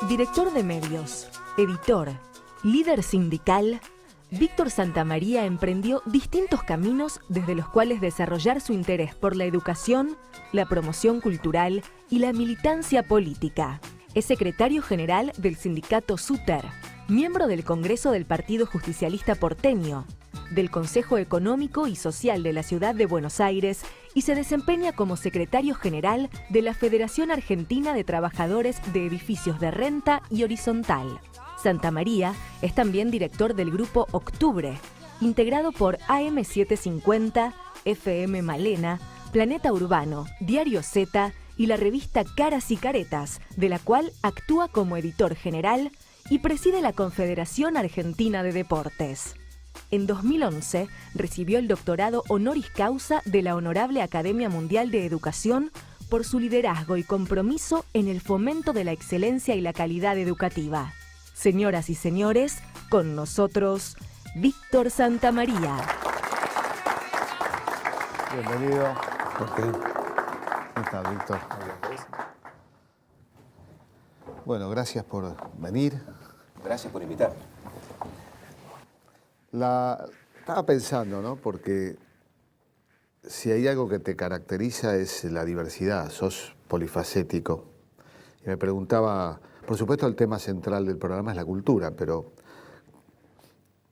Director de medios, editor, líder sindical, Víctor Santamaría emprendió distintos caminos desde los cuales desarrollar su interés por la educación, la promoción cultural y la militancia política. Es secretario general del sindicato SUTER, miembro del Congreso del Partido Justicialista Porteño, del Consejo Económico y Social de la Ciudad de Buenos Aires y se desempeña como secretario general de la Federación Argentina de Trabajadores de Edificios de Renta y Horizontal. Santamaría es también director del grupo Octubre, integrado por AM750, FM Malena, Planeta Urbano, Diario Z y la revista Caras y Caretas, de la cual actúa como editor general y preside la Confederación Argentina de Deportes. En 2011 recibió el doctorado honoris causa de la Honorable Academia Mundial de Educación por su liderazgo y compromiso en el fomento de la excelencia y la calidad educativa. Señoras y señores, con nosotros, Víctor Santamaría. Bienvenido. ¿Cómo estás, Víctor? Bueno, gracias por venir. Gracias por invitarme. Estaba pensando, ¿no? Porque si hay algo que te caracteriza es la diversidad, sos polifacético. Y me preguntaba, por supuesto el tema central del programa es la cultura, pero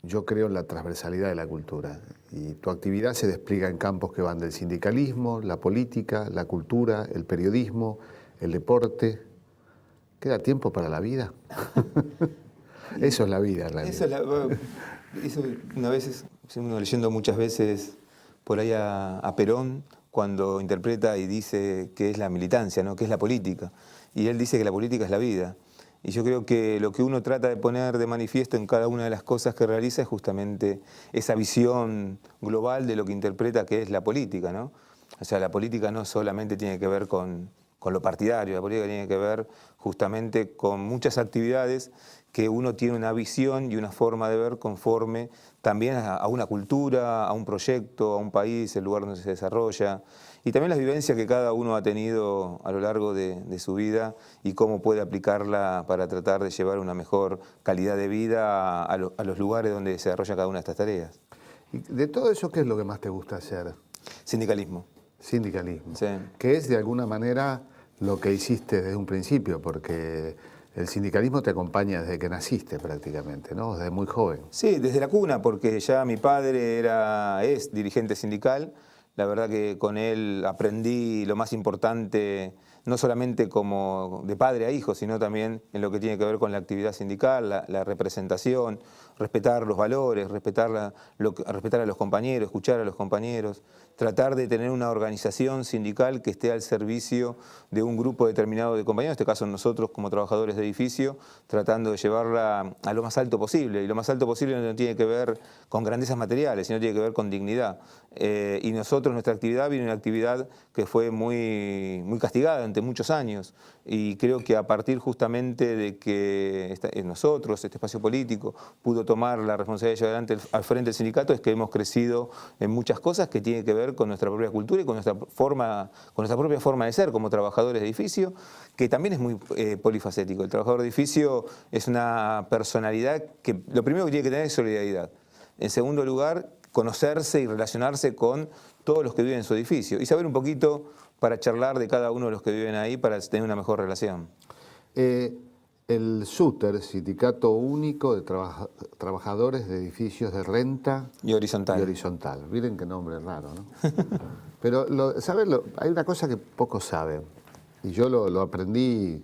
yo creo en la transversalidad de la cultura. Y tu actividad se despliega en campos que van del sindicalismo, la política, la cultura, el periodismo, el deporte. ¿Queda tiempo para la vida? Eso es la vida, en realidad. Eso una vez, uno leyendo muchas veces por ahí a Perón, cuando interpreta y dice que es la militancia, ¿no? Que es la política. Y él dice que la política es la vida. Y yo creo que lo que uno trata de poner de manifiesto en cada una de las cosas que realiza es justamente esa visión global de lo que interpreta que es la política, ¿no? O sea, la política no solamente tiene que ver con lo partidario, la política tiene que ver justamente con muchas actividades que uno tiene una visión y una forma de ver conforme también a una cultura, a un proyecto, a un país, el lugar donde se desarrolla, y también las vivencias que cada uno ha tenido a lo largo de su vida y cómo puede aplicarla para tratar de llevar una mejor calidad de vida a los lugares donde se desarrolla cada una de estas tareas. ¿Y de todo eso qué es lo que más te gusta hacer? Sindicalismo. Sindicalismo. Sí. Que es de alguna manera lo que hiciste desde un principio, porque el sindicalismo te acompaña desde que naciste prácticamente, ¿no? Desde muy joven. Sí, desde la cuna, porque ya mi padre es dirigente sindical. La verdad que con él aprendí lo más importante, no solamente como de padre a hijo, sino también en lo que tiene que ver con la actividad sindical, la representación, respetar los valores, respetar a los compañeros, escuchar a los compañeros, tratar de tener una organización sindical que esté al servicio de un grupo determinado de compañeros, en este caso nosotros como trabajadores de edificio, tratando de llevarla a lo más alto posible. Y lo más alto posible no tiene que ver con grandezas materiales, sino tiene que ver con dignidad. Y nosotros, nuestra actividad viene una actividad que fue muy castigada durante muchos años. Y creo que a partir justamente de que nosotros, este espacio político, pudo tomar la responsabilidad de llevar adelante al frente del sindicato, es que hemos crecido en muchas cosas que tienen que ver con nuestra propia cultura y con nuestra propia forma de ser como trabajadores de edificio, que también es muy polifacético. El trabajador de edificio es una personalidad que lo primero que tiene que tener es solidaridad. En segundo lugar, conocerse y relacionarse con todos los que viven en su edificio y saber un poquito para charlar de cada uno de los que viven ahí para tener una mejor relación. El SUTER, Sindicato Único de Trabajadores de Edificios de Renta y Horizontal. Miren qué nombre raro, ¿no? Pero, hay una cosa que pocos saben, y yo lo aprendí,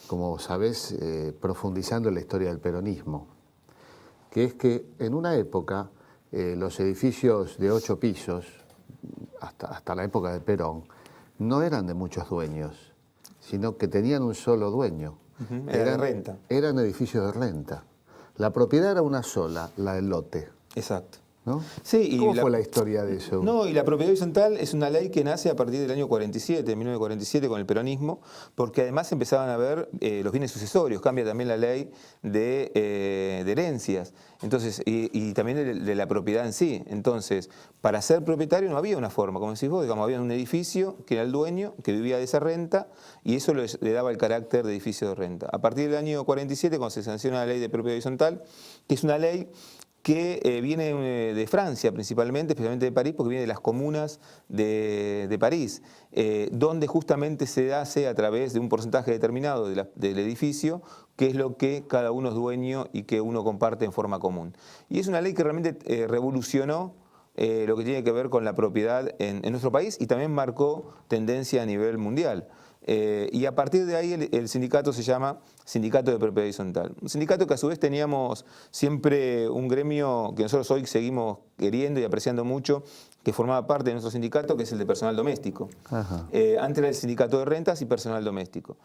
como sabés, profundizando en la historia del peronismo, que es que en una época los edificios de 8 pisos, hasta la época de Perón, no eran de muchos dueños, sino que tenían un solo dueño. Era de renta. Eran edificios de renta. La propiedad era una sola, la del lote. Exacto. ¿no? Sí, y ¿Cómo fue la historia de eso? No, y la propiedad horizontal es una ley que nace a partir del año 47, 1947, con el peronismo, porque además empezaban a ver los bienes sucesorios, cambia también la ley de herencias, entonces, y también de la propiedad en sí. Entonces, para ser propietario no había una forma, como decís vos, digamos, había un edificio que era el dueño, que vivía de esa renta, y eso le daba el carácter de edificio de renta. A partir del año 47, cuando se sanciona la ley de propiedad horizontal, que es una ley que viene de Francia principalmente, especialmente de París, porque viene de las comunas de París, donde justamente se hace a través de un porcentaje determinado del edificio, que es lo que cada uno es dueño y que uno comparte en forma común. Y es una ley que realmente revolucionó lo que tiene que ver con la propiedad en nuestro país y también marcó tendencia a nivel mundial. Y a partir de ahí el sindicato se llama Sindicato de Propiedad Horizontal. Un sindicato que a su vez teníamos siempre un gremio que nosotros hoy seguimos queriendo y apreciando mucho, que formaba parte de nuestro sindicato, que es el de personal doméstico. Antes era el sindicato de rentas y personal doméstico.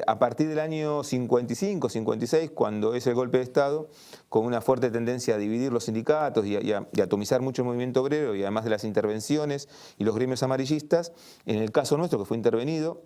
A partir del año 55, 56, cuando es el golpe de Estado, con una fuerte tendencia a dividir los sindicatos y a atomizar mucho el movimiento obrero, y además de las intervenciones y los gremios amarillistas, en el caso nuestro, que fue intervenido,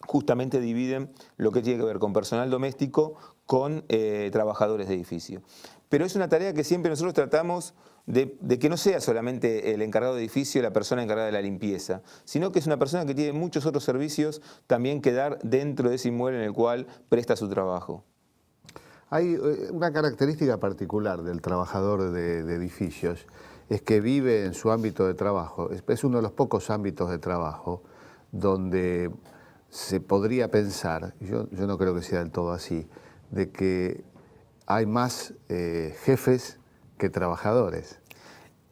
justamente dividen lo que tiene que ver con personal doméstico con trabajadores de edificio. Pero es una tarea que siempre nosotros tratamos de que no sea solamente el encargado de edificio, la persona encargada de la limpieza, sino que es una persona que tiene muchos otros servicios también que dar dentro de ese inmueble en el cual presta su trabajo. Hay una característica particular del trabajador de edificios, es que vive en su ámbito de trabajo. Es uno de los pocos ámbitos de trabajo donde se podría pensar, yo no creo que sea del todo así, de que hay más jefes que trabajadores.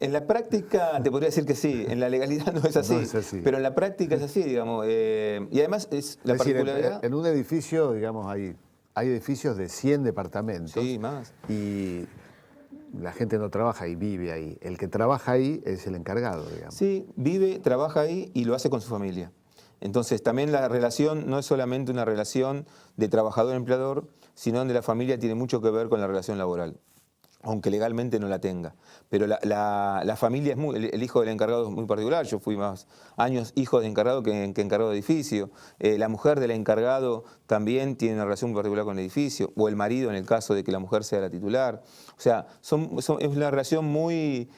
En la práctica te podría decir que sí, en la legalidad no es así, No es así. Pero en la práctica es así, digamos. Y además es la particularidad. En un edificio, digamos, hay edificios de 100 departamentos. Sí, más. Y la gente no trabaja y vive ahí. El que trabaja ahí es el encargado, digamos. Sí, vive, trabaja ahí y lo hace con su familia. Entonces también la relación no es solamente una relación de trabajador-empleador, sino donde la familia tiene mucho que ver con la relación laboral, aunque legalmente no la tenga. Pero la familia es el hijo del encargado es muy particular. Yo fui más años hijo de encargado que encargado de edificio. La mujer del encargado también tiene una relación muy particular con el edificio, o el marido en el caso de que la mujer sea la titular. O sea, es una relación muy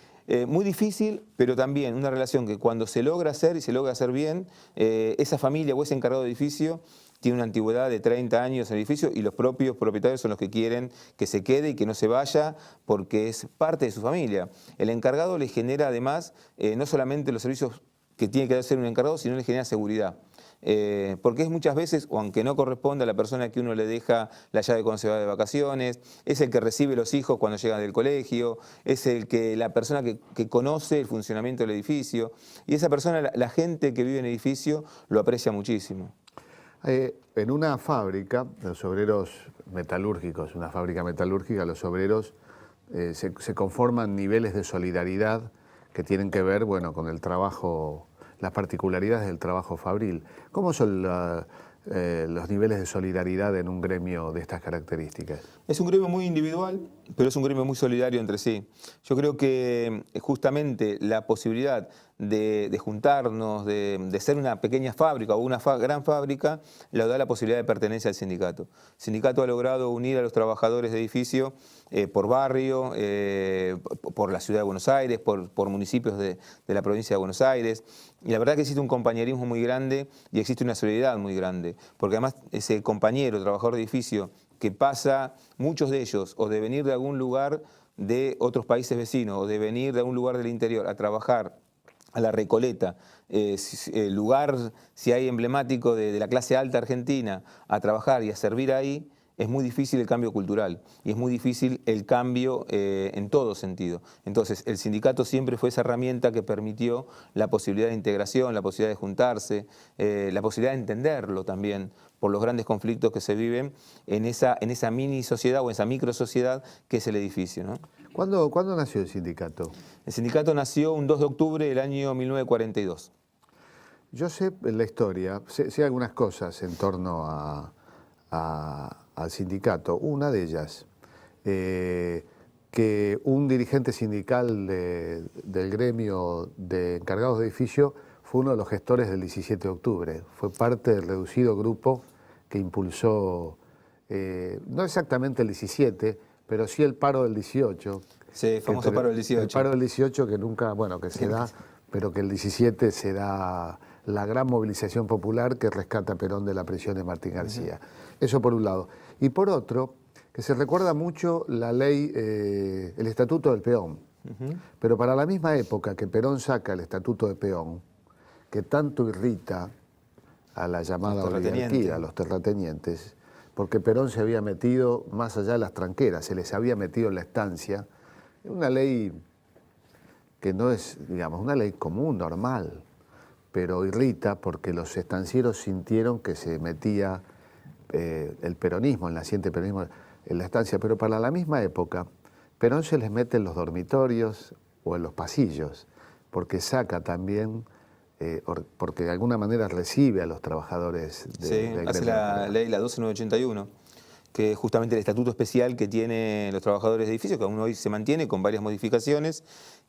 difícil, pero también una relación que cuando se logra hacer y se logra hacer bien, esa familia o ese encargado de edificio tiene una antigüedad de 30 años en el edificio y los propios propietarios son los que quieren que se quede y que no se vaya porque es parte de su familia. El encargado le genera además no solamente los servicios que tiene que hacer un encargado, sino le genera seguridad. Porque es muchas veces, o aunque no corresponda a la persona que uno le deja la llave cuando se va de vacaciones, es el que recibe los hijos cuando llegan del colegio, es la persona que conoce el funcionamiento del edificio, y esa persona, la gente que vive en el edificio, lo aprecia muchísimo. En una fábrica, los obreros metalúrgicos, una fábrica metalúrgica, los obreros se conforman niveles de solidaridad que tienen que ver, bueno, con el trabajo, las particularidades del trabajo fabril. ¿Cómo son los niveles de solidaridad en un gremio de estas características? Es un gremio muy individual, pero es un gremio muy solidario entre sí. Yo creo que justamente la posibilidad de juntarnos, de ser una pequeña fábrica o una gran fábrica, le da la posibilidad de pertenencia al sindicato. El sindicato ha logrado unir a los trabajadores de edificio por barrio, por la ciudad de Buenos Aires, por municipios de la provincia de Buenos Aires. Y la verdad que existe un compañerismo muy grande y existe una solidaridad muy grande. Porque además ese compañero, trabajador de edificio, que pasa, muchos de ellos, o de venir de algún lugar de otros países vecinos, o de venir de algún lugar del interior a trabajar a La Recoleta, el lugar, si hay emblemático de la clase alta argentina, a trabajar y a servir ahí, es muy difícil el cambio cultural y es muy difícil el cambio en todo sentido. Entonces, el sindicato siempre fue esa herramienta que permitió la posibilidad de integración, la posibilidad de juntarse, la posibilidad de entenderlo también por los grandes conflictos que se viven en esa mini sociedad o esa micro sociedad que es el edificio, ¿no? ¿Cuándo nació el sindicato? El sindicato nació un 2 de octubre del año 1942. Yo sé en la historia, sé algunas cosas en torno al sindicato. Una de ellas, que un dirigente sindical del gremio de encargados de edificio fue uno de los gestores del 17 de octubre. Fue parte del reducido grupo que impulsó, no exactamente el 17, pero sí el paro del 18. Sí, el famoso paro del 18. El paro del 18 que nunca, bueno, que se da, pero que el 17 se da la gran movilización popular que rescata a Perón de la prisión de Martín García. Eso por un lado. Y por otro, que se recuerda mucho la ley, el Estatuto del Peón. Pero para la misma época que Perón saca el Estatuto de Peón, que tanto irrita a la llamada oligarquía, a los terratenientes, porque Perón se había metido más allá de las tranqueras, se les había metido en la estancia, una ley que no es, digamos, una ley común, normal, pero irrita porque los estancieros sintieron que se metía el peronismo, el naciente peronismo en la estancia, pero para la misma época, Perón se les mete en los dormitorios o en los pasillos, porque saca también, porque de alguna manera recibe a los trabajadores del hace la ley, la 12981, que es justamente el estatuto especial que tienen los trabajadores de edificios, que aún hoy se mantiene con varias modificaciones,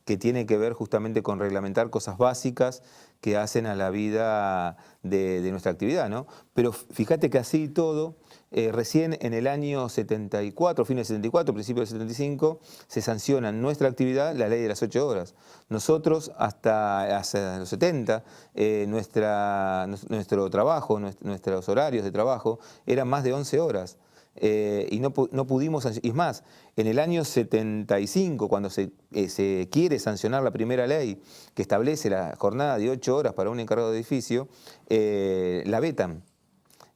que tiene que ver justamente con reglamentar cosas básicas que hacen a la vida de nuestra actividad, ¿no? Pero fíjate que así y todo, recién en el año 74, fin del 74, principio del 75, se sanciona en nuestra actividad la ley de las 8 horas. Nosotros hasta los 70, nuestro trabajo, nuestros horarios de trabajo eran más de 11 horas. Y no pudimos, y es más, en el año 75, cuando se quiere sancionar la primera ley que establece la jornada de 8 horas para un encargado de edificio, la vetan.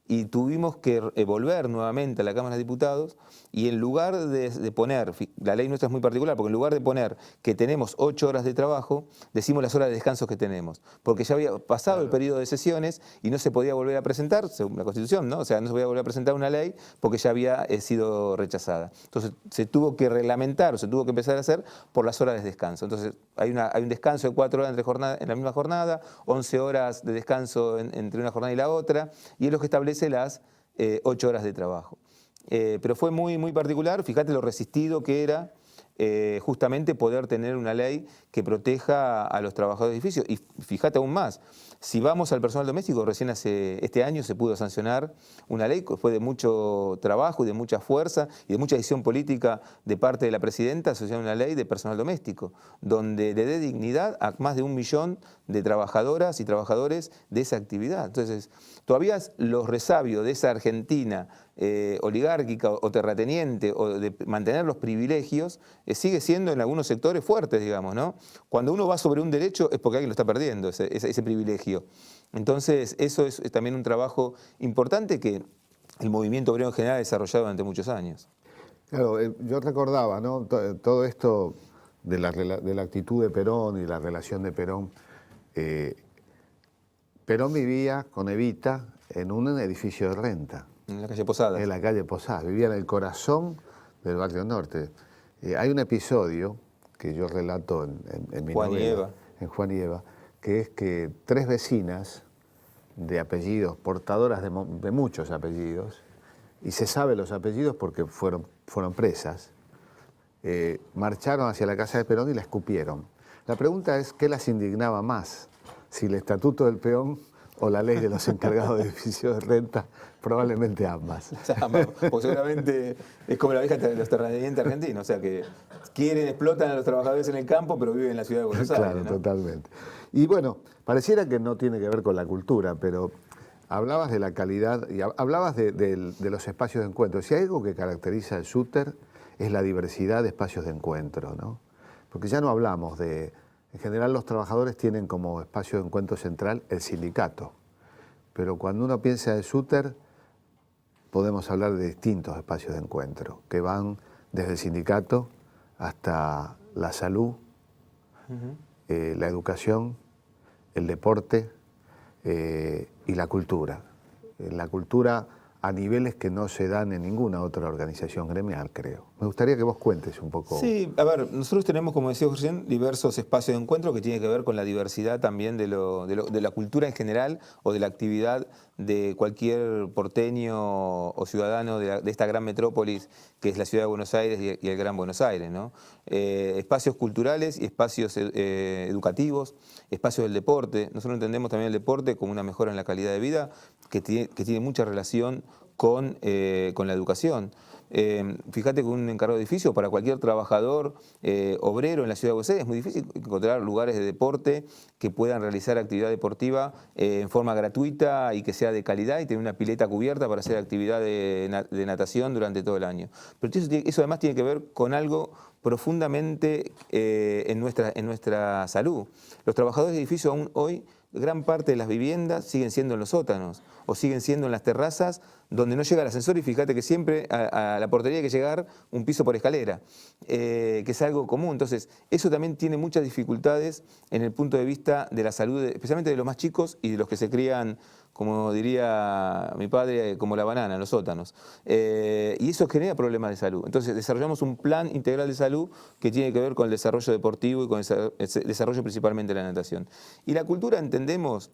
Y tuvimos que volver nuevamente a la Cámara de Diputados y en lugar de poner, la ley nuestra es muy particular, porque en lugar de poner que tenemos 8 horas de trabajo, decimos las horas de descanso que tenemos, porque ya había pasado el periodo de sesiones y no se podía volver a presentar, según la Constitución, ¿no? O sea, no se podía volver a presentar una ley porque ya había sido rechazada. Entonces se tuvo que reglamentar, o se tuvo que empezar a hacer por las horas de descanso. Entonces hay un descanso de 4 horas en la misma jornada, 11 horas de descanso entre una jornada y la otra, y es lo que establece las 8 horas de trabajo. Pero fue muy, muy particular, fíjate lo resistido que era justamente poder tener una ley que proteja a los trabajadores de edificios. Y fíjate aún más, si vamos al personal doméstico, recién este año se pudo sancionar una ley, fue de mucho trabajo y de mucha fuerza y de mucha decisión política de parte de la presidenta, asociada a una ley de personal doméstico, donde le dé dignidad a más de 1 millón de trabajadoras y trabajadores de esa actividad. Entonces, todavía los resabios de esa Argentina oligárquica o terrateniente o de mantener los privilegios sigue siendo en algunos sectores fuertes, digamos, ¿no? Cuando uno va sobre un derecho es porque alguien lo está perdiendo, ese privilegio. Entonces, eso es también un trabajo importante que el movimiento obrero en general ha desarrollado durante muchos años. Claro, yo recordaba, ¿no? Todo esto de la actitud de Perón y la relación de Perón. Perón vivía con Evita en un edificio de renta. En la calle Posadas. En la calle Posadas, vivía en el corazón del barrio norte. Hay un episodio que yo relato en mi Juan novela, y Eva. en Juan y Eva, que es que 3 vecinas de apellidos, portadoras de muchos apellidos, y se sabe los apellidos porque fueron presas, marcharon hacia la casa de Perón y la escupieron. La pregunta es, ¿qué las indignaba más? Si el Estatuto del Peón o la ley de los encargados de edificios de renta, probablemente ambas. O sea, pues seguramente es como la vieja de los terratenientes argentinos, o sea que explotan a los trabajadores en el campo, pero viven en la ciudad de Buenos Aires. Claro, ¿no? Totalmente. Y bueno, pareciera que no tiene que ver con la cultura, pero hablabas de la calidad y hablabas de los espacios de encuentro. Si hay algo que caracteriza el Suter es la diversidad de espacios de encuentro, ¿no? Porque ya no hablamos de... En general los trabajadores tienen como espacio de encuentro central el sindicato, pero cuando uno piensa en el Suter podemos hablar de distintos espacios de encuentro que van desde el sindicato hasta la salud, la educación, el deporte y la cultura. La cultura a niveles que no se dan en ninguna otra organización gremial, creo. Me gustaría que vos cuentes un poco. Sí, a ver, nosotros tenemos, como decía recién, diversos espacios de encuentro que tienen que ver con la diversidad también de la cultura en general o de la actividad de cualquier porteño o ciudadano de esta gran metrópolis que es la ciudad de Buenos Aires y el Gran Buenos Aires, ¿no? Espacios culturales y espacios educativos, espacios del deporte. Nosotros entendemos también el deporte como una mejora en la calidad de vida que tiene mucha relación con la educación. Fíjate que un encargado de edificio para cualquier trabajador obrero en la ciudad de Buenos Aires es muy difícil encontrar lugares de deporte que puedan realizar actividad deportiva en forma gratuita y que sea de calidad y tener una pileta cubierta para hacer actividad de natación durante todo el año. Pero eso además tiene que ver con algo profundamente en nuestra salud. Los trabajadores de edificio aún hoy, gran parte de las viviendas siguen siendo en los sótanos o siguen siendo en las terrazas donde no llega el ascensor y fíjate que siempre a la portería hay que llegar un piso por escalera, que es algo común. Entonces, eso también tiene muchas dificultades en el punto de vista de la salud, especialmente de los más chicos y de los que se crían, como diría mi padre, como la banana, en los sótanos. Y eso genera problemas de salud. Entonces, desarrollamos un plan integral de salud que tiene que ver con el desarrollo deportivo y con el desarrollo principalmente de la natación. Y la cultura entendemos,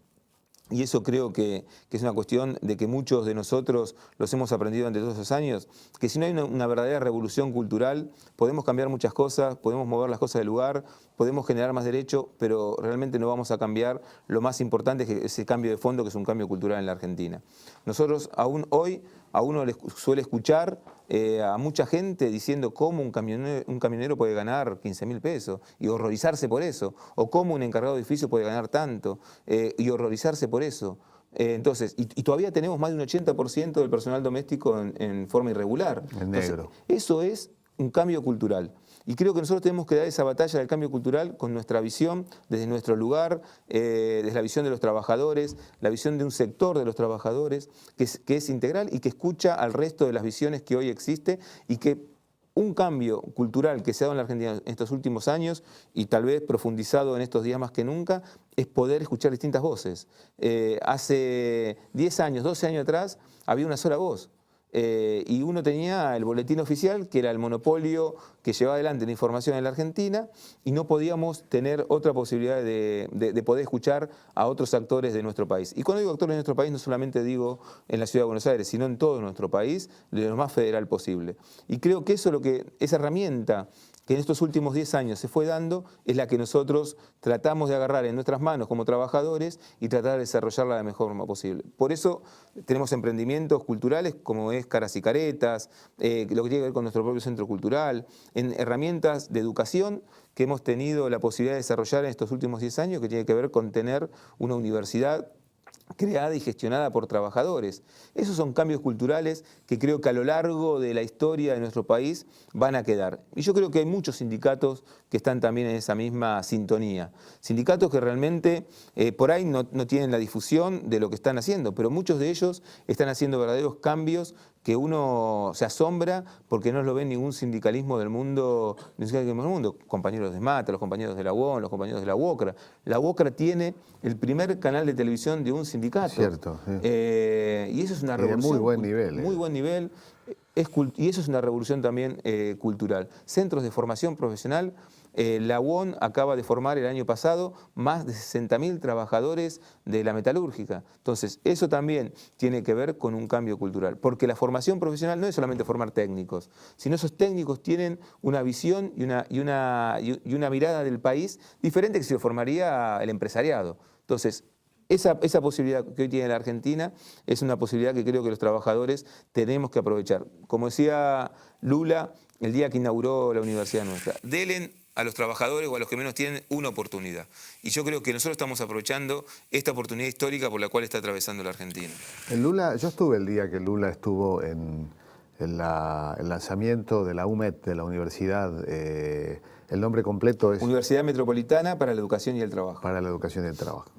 y eso creo que es una cuestión de que muchos de nosotros los hemos aprendido durante todos esos años, que si no hay una verdadera revolución cultural, podemos cambiar muchas cosas, podemos mover las cosas del lugar, podemos generar más derecho, pero realmente no vamos a cambiar lo más importante, que es ese cambio de fondo, que es un cambio cultural en la Argentina. Nosotros aún hoy, a uno le suele escuchar a mucha gente diciendo cómo un camionero puede ganar 15.000 pesos y horrorizarse por eso, o cómo un encargado de edificio puede ganar tanto y horrorizarse por eso. Entonces, y todavía tenemos más de un 80% del personal doméstico en forma irregular. En negro. Entonces, eso es un cambio cultural. Y creo que nosotros tenemos que dar esa batalla del cambio cultural con nuestra visión, desde nuestro lugar, desde la visión de los trabajadores, la visión de un sector de los trabajadores que es integral y que escucha al resto de las visiones que hoy existe y que un cambio cultural que se ha dado en la Argentina en estos últimos años y tal vez profundizado en estos días más que nunca es poder escuchar distintas voces. Hace 10 años, 12 años atrás había una sola voz. Y uno tenía el boletín oficial, que era el monopolio que llevaba adelante la información en la Argentina, y no podíamos tener otra posibilidad de poder escuchar a otros actores de nuestro país. Y cuando digo actores de nuestro país, no solamente digo en la ciudad de Buenos Aires, sino en todo nuestro país, de lo más federal posible. Y creo que esa herramienta que en estos últimos 10 años se fue dando, es la que nosotros tratamos de agarrar en nuestras manos como trabajadores y tratar de desarrollarla de la mejor forma posible. Por eso tenemos emprendimientos culturales como es Caras y Caretas, lo que tiene que ver con nuestro propio centro cultural, en herramientas de educación que hemos tenido la posibilidad de desarrollar en estos últimos 10 años, que tiene que ver con tener una universidad creada y gestionada por trabajadores. Esos son cambios culturales que creo que a lo largo de la historia de nuestro país van a quedar. Y yo creo que hay muchos sindicatos que están también en esa misma sintonía. Sindicatos que realmente por ahí no tienen la difusión de lo que están haciendo, pero muchos de ellos están haciendo verdaderos cambios que uno se asombra porque no lo ve ningún sindicalismo del mundo, compañeros de Mata, los compañeros de la UON, los compañeros de la UOCRA. La UOCRA tiene el primer canal de televisión de un sindicato. Cierto. Sí. Y eso es una revolución. De muy buen nivel. Muy buen nivel. Y eso es una revolución también cultural. Centros de formación profesional. La UON acaba de formar el año pasado más de 60.000 trabajadores de la metalúrgica. Entonces, eso también tiene que ver con un cambio cultural, porque la formación profesional no es solamente formar técnicos, sino esos técnicos tienen una visión y una mirada del país diferente que si lo formaría el empresariado. Entonces, esa posibilidad que hoy tiene la Argentina es una posibilidad que creo que los trabajadores tenemos que aprovechar. Como decía Lula el día que inauguró la universidad nuestra, denle a los trabajadores o a los que menos tienen una oportunidad. Y yo creo que nosotros estamos aprovechando esta oportunidad histórica por la cual está atravesando la Argentina. Yo estuve el día que Lula estuvo en el lanzamiento de la UMED, de la universidad. El nombre completo es Universidad Metropolitana para la Educación y el Trabajo. Para la Educación y el Trabajo.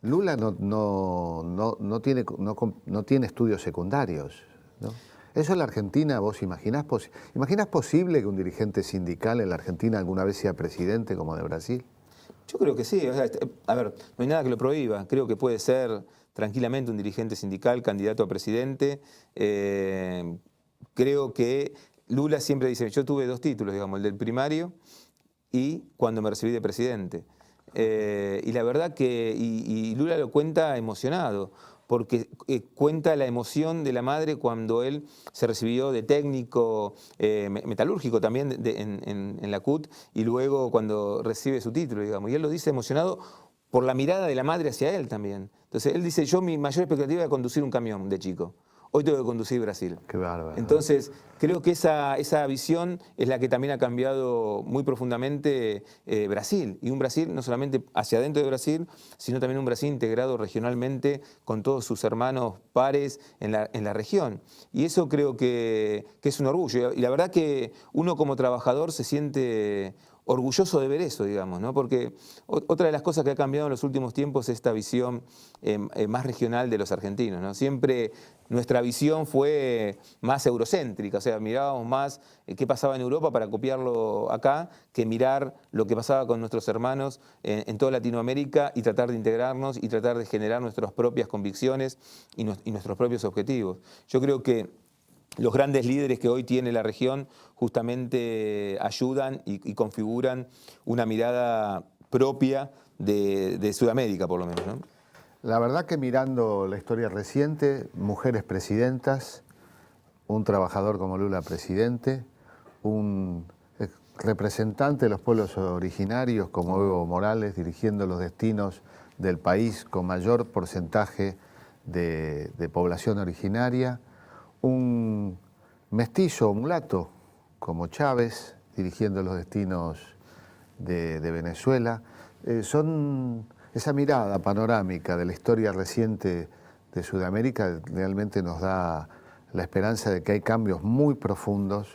Lula no tiene estudios secundarios, ¿no? ¿Eso en la Argentina vos imaginás posible que un dirigente sindical en la Argentina alguna vez sea presidente como de Brasil? Yo creo que sí. O sea, a ver, no hay nada que lo prohíba. Creo que puede ser tranquilamente un dirigente sindical candidato a presidente. Creo que Lula siempre dice, yo tuve 2 títulos, digamos, el del primario y cuando me recibí de presidente. Y la verdad que y Lula lo cuenta emocionado, porque cuenta la emoción de la madre cuando él se recibió de técnico metalúrgico también en la CUT, y luego cuando recibe su título, digamos. Y él lo dice emocionado por la mirada de la madre hacia él también. Entonces él dice, yo mi mayor expectativa era conducir un camión de chico. Hoy tengo que conducir Brasil. Qué bárbaro. Entonces, creo que esa visión es la que también ha cambiado muy profundamente Brasil. Y un Brasil no solamente hacia adentro de Brasil, sino también un Brasil integrado regionalmente con todos sus hermanos pares en la región. Y eso creo que es un orgullo. Y la verdad que uno como trabajador se siente orgulloso de ver eso, digamos, ¿no? Porque otra de las cosas que ha cambiado en los últimos tiempos es esta visión más regional de los argentinos, ¿no? Siempre nuestra visión fue más eurocéntrica, o sea, mirábamos más qué pasaba en Europa para copiarlo acá, que mirar lo que pasaba con nuestros hermanos en toda Latinoamérica y tratar de integrarnos y tratar de generar nuestras propias convicciones y nuestros propios objetivos. Yo creo que los grandes líderes que hoy tiene la región justamente ayudan y configuran una mirada propia de Sudamérica, por lo menos, ¿no? La verdad que mirando la historia reciente, mujeres presidentas, un trabajador como Lula presidente, un representante de los pueblos originarios como Evo Morales dirigiendo los destinos del país con mayor porcentaje de población originaria, un mestizo o mulato como Chávez dirigiendo los destinos de Venezuela. Son esa mirada panorámica de la historia reciente de Sudamérica realmente nos da la esperanza de que hay cambios muy profundos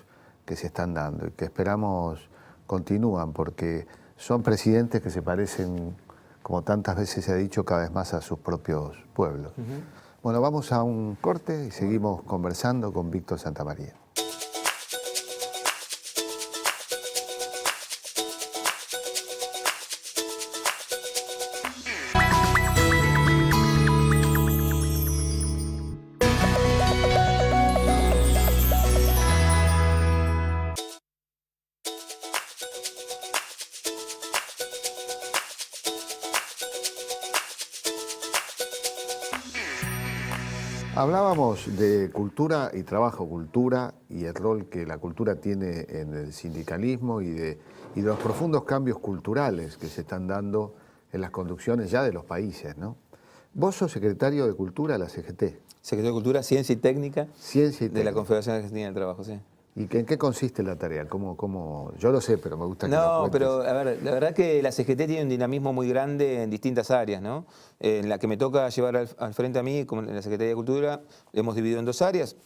que se están dando y que esperamos continúan, porque son presidentes que se parecen, como tantas veces se ha dicho, cada vez más a sus propios pueblos. Bueno, vamos a un corte y seguimos conversando con Víctor Santamaría. Hablábamos de cultura y trabajo cultura y el rol que la cultura tiene en el sindicalismo y de los profundos cambios culturales que se están dando en las conducciones ya de los países, ¿no? Vos sos secretario de Cultura de la CGT. Secretario de Cultura, Ciencia y Técnica, de la Confederación Argentina del Trabajo, sí. ¿Y en qué consiste la tarea? Yo lo sé, pero me gusta que lo No, cuentes. pero a ver, la verdad que la CGT tiene un dinamismo muy grande en distintas áreas, ¿no? En la que me toca llevar al frente a mí, como en la Secretaría de Cultura, hemos dividido en dos áreas,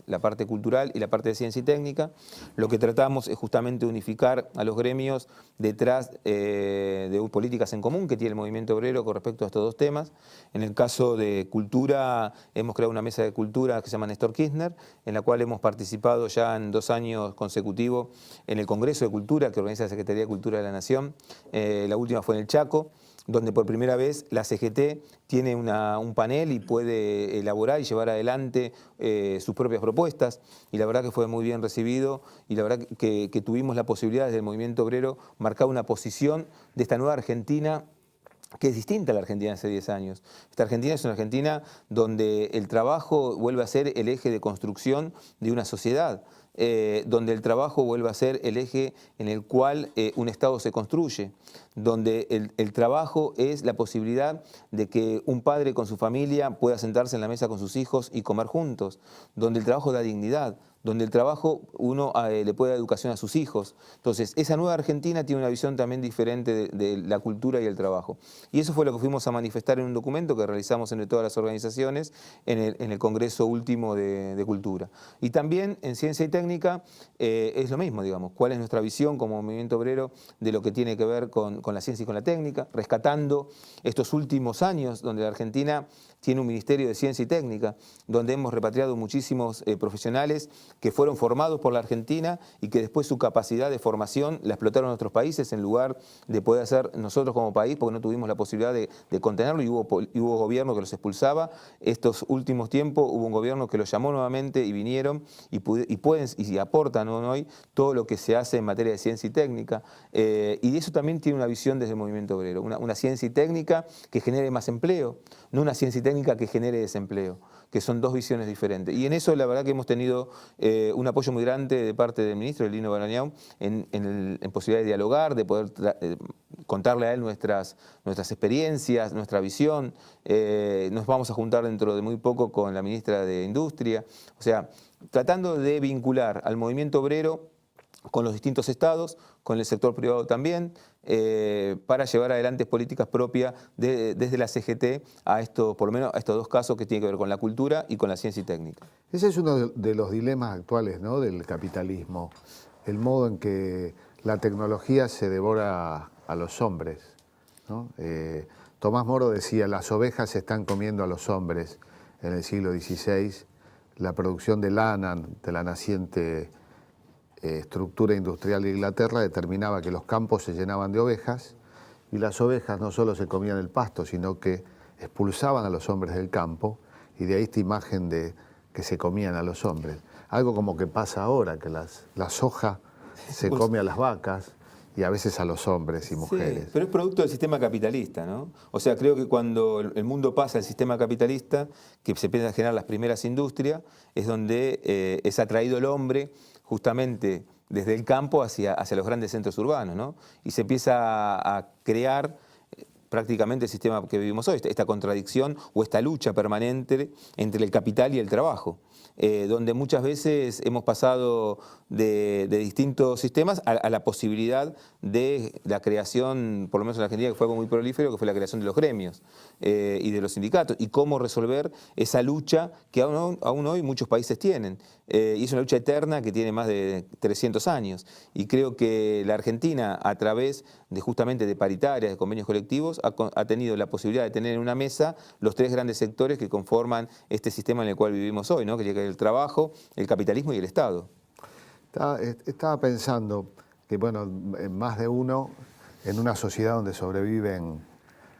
la parte cultural y la parte de ciencia y técnica. Lo que tratamos es justamente unificar a los gremios detrás de políticas en común que tiene el movimiento obrero con respecto a estos dos temas. En el caso de cultura, hemos creado una mesa de cultura que se llama Néstor Kirchner, en la cual hemos participado ya en 2 años consecutivos en el Congreso de Cultura que organiza la Secretaría de Cultura de la Nación. La última fue en el Chaco, donde por primera vez la CGT tiene un panel y puede elaborar y llevar adelante sus propias propuestas, y la verdad que fue muy bien recibido, y la verdad que tuvimos la posibilidad desde el movimiento obrero marcar una posición de esta nueva Argentina que es distinta a la Argentina de hace 10 años. Esta Argentina es una Argentina donde el trabajo vuelve a ser el eje de construcción de una sociedad, donde el trabajo vuelve a ser el eje en el cual un Estado se construye, donde el trabajo es la posibilidad de que un padre con su familia pueda sentarse en la mesa con sus hijos y comer juntos, donde el trabajo da dignidad, donde el trabajo uno le puede dar educación a sus hijos. Entonces, esa nueva Argentina tiene una visión también diferente de la cultura y el trabajo. Y eso fue lo que fuimos a manifestar en un documento que realizamos entre todas las organizaciones en el Congreso último de Cultura. Y también en Ciencia y Técnica es lo mismo, digamos, cuál es nuestra visión como movimiento obrero de lo que tiene que ver con la ciencia y con la técnica, rescatando estos últimos años donde la Argentina tiene un Ministerio de Ciencia y Técnica, donde hemos repatriado muchísimos profesionales que fueron formados por la Argentina y que después su capacidad de formación la explotaron en otros países en lugar de poder hacer nosotros como país, porque no tuvimos la posibilidad de contenerlo y hubo gobierno que los expulsaba. Estos últimos tiempos hubo un gobierno que los llamó nuevamente y vinieron y y aportan hoy todo lo que se hace en materia de ciencia y técnica. Y de eso también tiene una visión desde el movimiento obrero, una ciencia y técnica que genere más empleo, no una ciencia y técnica que genere desempleo, que son dos visiones diferentes. Y en eso la verdad que hemos tenido un apoyo muy grande de parte del ministro, Lino Barañao, en posibilidad de dialogar, de poder contarle a él nuestras experiencias, nuestra visión. Nos vamos a juntar dentro de muy poco con la ministra de Industria, o sea, tratando de vincular al movimiento obrero con los distintos estados, con el sector privado también, para llevar adelante políticas propias desde la CGT a esto, por lo menos a estos dos casos que tienen que ver con la cultura y con la ciencia y técnica. Ese es uno de los dilemas actuales, ¿no?, del capitalismo, el modo en que la tecnología se devora a los hombres, ¿no? Tomás Moro decía, las ovejas se están comiendo a los hombres en el siglo XVI, la producción de lana, de la naciente estructura industrial de Inglaterra determinaba que los campos se llenaban de ovejas y las ovejas no solo se comían el pasto, sino que expulsaban a los hombres del campo, y de ahí esta imagen de que se comían a los hombres. Algo como que pasa ahora, que la soja se come a las vacas y a veces a los hombres y mujeres. Sí, pero es producto del sistema capitalista, ¿no? O sea, creo que cuando el mundo pasa al sistema capitalista, que se empiezan a generar las primeras industrias, es donde es atraído el hombre justamente desde el campo hacia los grandes centros urbanos, ¿no? Y se empieza a crear prácticamente el sistema que vivimos hoy, esta contradicción o esta lucha permanente entre el capital y el trabajo, donde muchas veces hemos pasado de distintos sistemas a la posibilidad de la creación, por lo menos en la Argentina, que fue algo muy prolífero, que fue la creación de los gremios y de los sindicatos, y cómo resolver esa lucha que aún hoy muchos países tienen. Y es una lucha eterna que tiene más de 300 años. Y creo que la Argentina, a través de justamente de paritarias, de convenios colectivos, ha tenido la posibilidad de tener en una mesa los tres grandes sectores que conforman este sistema en el cual vivimos hoy, ¿no? Que es el trabajo, el capitalismo y el Estado. Estaba pensando que, bueno, más de uno, en una sociedad donde sobreviven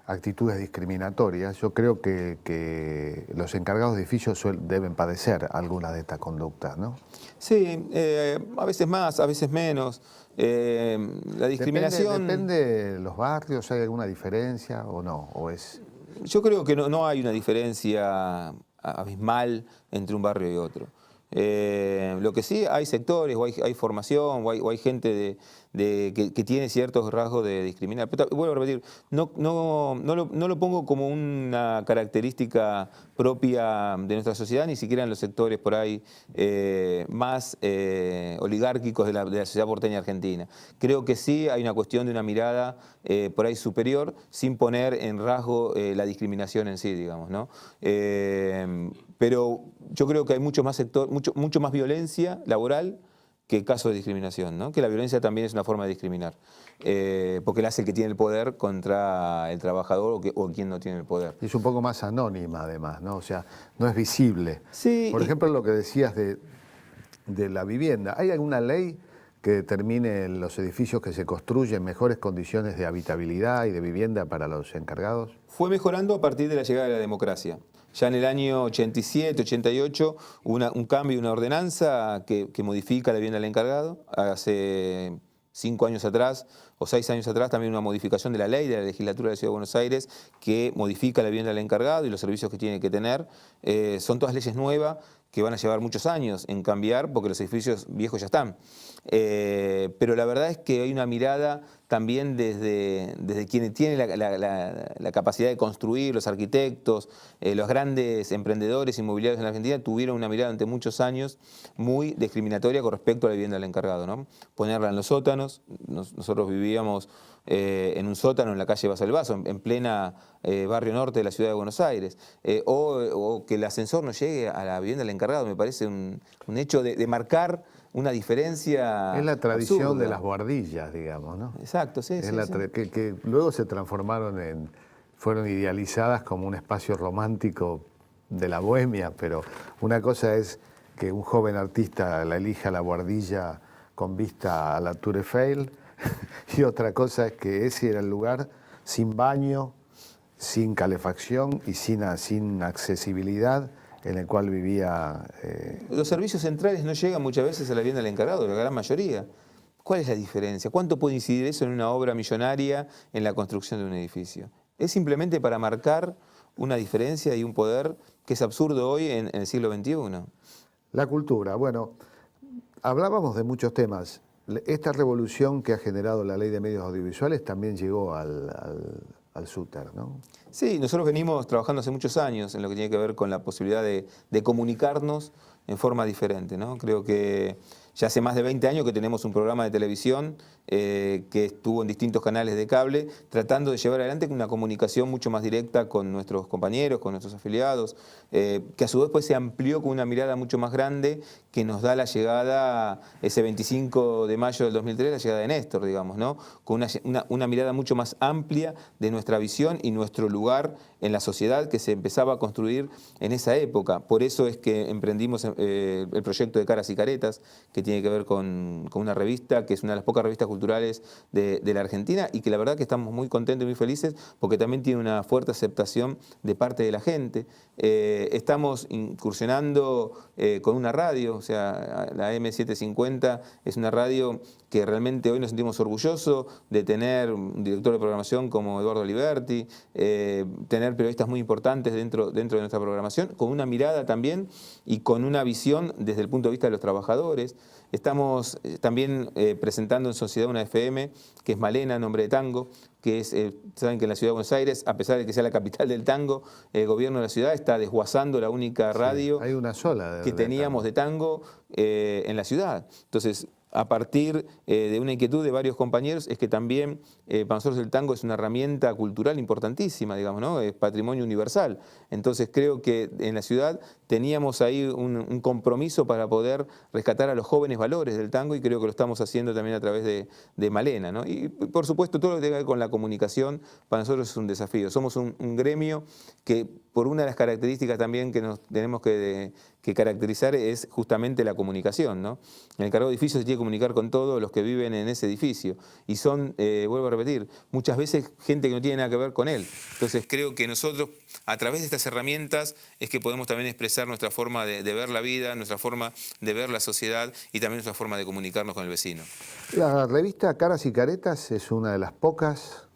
actitudes discriminatorias, yo creo que los encargados de edificios deben padecer alguna de estas conductas, ¿no? Sí, a veces más, a veces menos. La discriminación... ¿Depende de los barrios? ¿Hay alguna diferencia o no? ¿O es... Yo creo que no hay una diferencia abismal entre un barrio y otro. Lo que sí, hay sectores, o hay formación, o hay gente que tiene ciertos rasgos de discriminar. Pero vuelvo a repetir, no lo pongo como una característica propia de nuestra sociedad, ni siquiera en los sectores por ahí más oligárquicos de la sociedad porteña argentina. Creo que sí hay una cuestión de una mirada por ahí superior, sin poner en rasgo la discriminación en sí, digamos, ¿no? Pero yo creo que hay mucho más violencia laboral que casos de discriminación, ¿no? Que la violencia también es una forma de discriminar, porque la hace el que tiene el poder contra el trabajador o quien no tiene el poder. Y es un poco más anónima además, ¿no? O sea, no es visible. Sí, por ejemplo, lo que decías de la vivienda. ¿Hay alguna ley que determine los edificios que se construyen mejores condiciones de habitabilidad y de vivienda para los encargados? Fue mejorando a partir de la llegada de la democracia. Ya en el año 87, 88, hubo un cambio, una ordenanza que modifica la vivienda del encargado. Hace 5 años atrás o 6 años atrás también una modificación de la ley de la legislatura de la Ciudad de Buenos Aires que modifica la vivienda del encargado y los servicios que tiene que tener. Son todas leyes nuevas que van a llevar muchos años en cambiar porque los edificios viejos ya están. Pero la verdad es que hay una mirada también desde quienes tienen la capacidad de construir, los arquitectos, los grandes emprendedores inmobiliarios en la Argentina tuvieron una mirada durante muchos años muy discriminatoria con respecto a la vivienda del encargado, ¿no? Ponerla en los sótanos. Nosotros vivíamos en un sótano en la calle Vaso del Vaso, en plena barrio norte de la Ciudad de Buenos Aires, o que el ascensor no llegue a la vivienda del encargado, me parece un hecho de marcar una diferencia. Es la tradición absurda de las buhardillas, digamos, ¿no? Exacto, sí, sí, que luego se transformaron fueron idealizadas como un espacio romántico de la bohemia, pero una cosa es que un joven artista la elija la buhardilla con vista a la Tour Eiffel, y otra cosa es que ese era el lugar sin baño, sin calefacción y sin accesibilidad, en el cual vivía... Los servicios centrales no llegan muchas veces a la vivienda del encargado, la gran mayoría. ¿Cuál es la diferencia? ¿Cuánto puede incidir eso en una obra millonaria en la construcción de un edificio? Es simplemente para marcar una diferencia y un poder que es absurdo hoy en el siglo XXI. La cultura, bueno, hablábamos de muchos temas. Esta revolución que ha generado la ley de medios audiovisuales también llegó al SUTER, ¿no? Sí, nosotros venimos trabajando hace muchos años en lo que tiene que ver con la posibilidad de comunicarnos en forma diferente, ¿no? Creo que ya hace más de 20 años que tenemos un programa de televisión que estuvo en distintos canales de cable, tratando de llevar adelante una comunicación mucho más directa con nuestros compañeros, con nuestros afiliados, que a su vez pues se amplió con una mirada mucho más grande que nos da la llegada, ese 25 de mayo del 2003, la llegada de Néstor, digamos, ¿no? Con una mirada mucho más amplia de nuestra visión y nuestro lugar en la sociedad que se empezaba a construir en esa época. Por eso es que emprendimos el proyecto de Caras y Caretas, que tiene que ver con una revista, que es una de las pocas revistas culturales de la Argentina y que la verdad que estamos muy contentos y muy felices porque también tiene una fuerte aceptación de parte de la gente. Estamos incursionando con una radio, o sea, la M750 es una radio que realmente hoy nos sentimos orgullosos de tener un director de programación como Eduardo Liberti, tener periodistas muy importantes dentro de nuestra programación, con una mirada también y con una visión desde el punto de vista de los trabajadores. Estamos también presentando en Sociedad una FM, que es Malena, Nombre de Tango, que es, saben que en la Ciudad de Buenos Aires, a pesar de que sea la capital del tango, el gobierno de la ciudad está desguazando la única radio hay una sola que teníamos de tango en la ciudad. Entonces, a partir de una inquietud de varios compañeros, es que también para nosotros el tango es una herramienta cultural importantísima, digamos, ¿no? Es patrimonio universal. Entonces creo que en la ciudad teníamos ahí un compromiso para poder rescatar a los jóvenes valores del tango y creo que lo estamos haciendo también a través de Malena, ¿no? Y por supuesto todo lo que tenga que ver con la comunicación para nosotros es un desafío. Somos un gremio que por una de las características también que nos tenemos que caracterizar es justamente la comunicación, ¿no? El encargado de edificio se tiene que comunicar con todos los que viven en ese edificio y son, vuelvo a repetir, muchas veces gente que no tiene nada que ver con él. Entonces creo que nosotros a través de estas herramientas es que podemos también expresar nuestra forma de ver la vida, nuestra forma de ver la sociedad y también nuestra forma de comunicarnos con el vecino. La revista Caras y Caretas es una de las pocas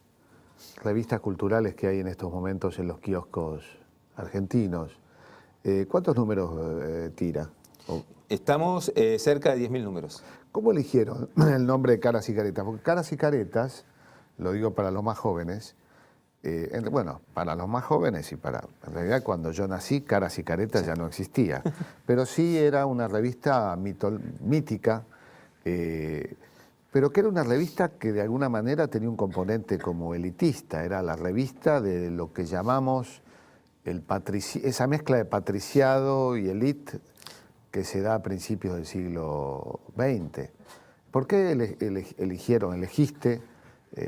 revistas culturales que hay en estos momentos en los kioscos argentinos. ¿Cuántos números tira? Estamos cerca de 10.000 números. ¿Cómo eligieron el nombre de Caras y Caretas? Porque Caras y Caretas, lo digo para los más jóvenes, bueno, para los más jóvenes y para, en realidad cuando yo nací, Caras y Caretas ya no existía, pero sí era una revista mítica, pero que era una revista que de alguna manera tenía un componente como elitista, era la revista de lo que llamamos esa mezcla de patriciado y élite que se da a principios del siglo XX. ¿Por qué elegiste?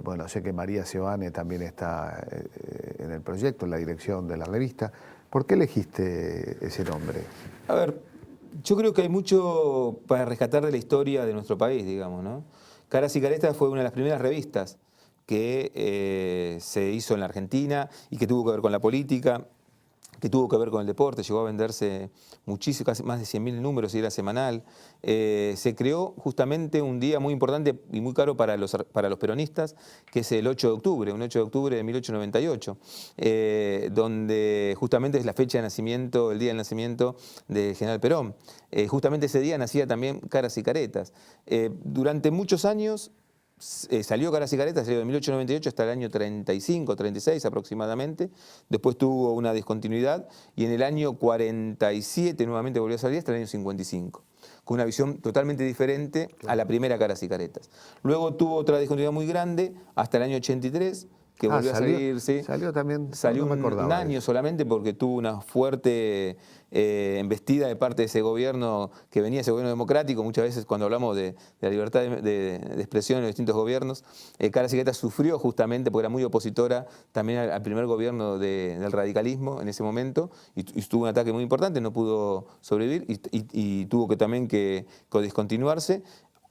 Bueno, sé que María Seoane también está en el proyecto, en la dirección de la revista. ¿Por qué elegiste ese nombre? A ver, yo creo que hay mucho para rescatar de la historia de nuestro país, digamos, ¿no? Caras y Caretas fue una de las primeras revistas que se hizo en la Argentina y que tuvo que ver con la política, que tuvo que ver con el deporte, llegó a venderse muchísimo, casi más de 100.000 números y era semanal. Se creó justamente un día muy importante y muy caro para los peronistas, que es el 8 de octubre, un 8 de octubre de 1898, donde justamente es la fecha de nacimiento, el día del nacimiento del general Perón. Justamente ese día nacía también Caras y Caretas. Durante muchos años salió Caras y Caretas, salió de 1898 hasta el año 35, 36 aproximadamente. Después tuvo una discontinuidad y en el año 47 nuevamente volvió a salir hasta el año 55, con una visión totalmente diferente a la primera Caras y Caretas. Luego tuvo otra discontinuidad muy grande hasta el año 83, que volvió a salir, sí. Salió también, salió no me acordaba un año solamente porque tuvo una fuerte embestida de parte de ese gobierno que venía, ese gobierno democrático. Muchas veces cuando hablamos de la libertad de expresión en los distintos gobiernos, Caras y Caretas sufrió justamente porque era muy opositora también al primer gobierno del radicalismo en ese momento y tuvo un ataque muy importante, no pudo sobrevivir y tuvo que también que discontinuarse.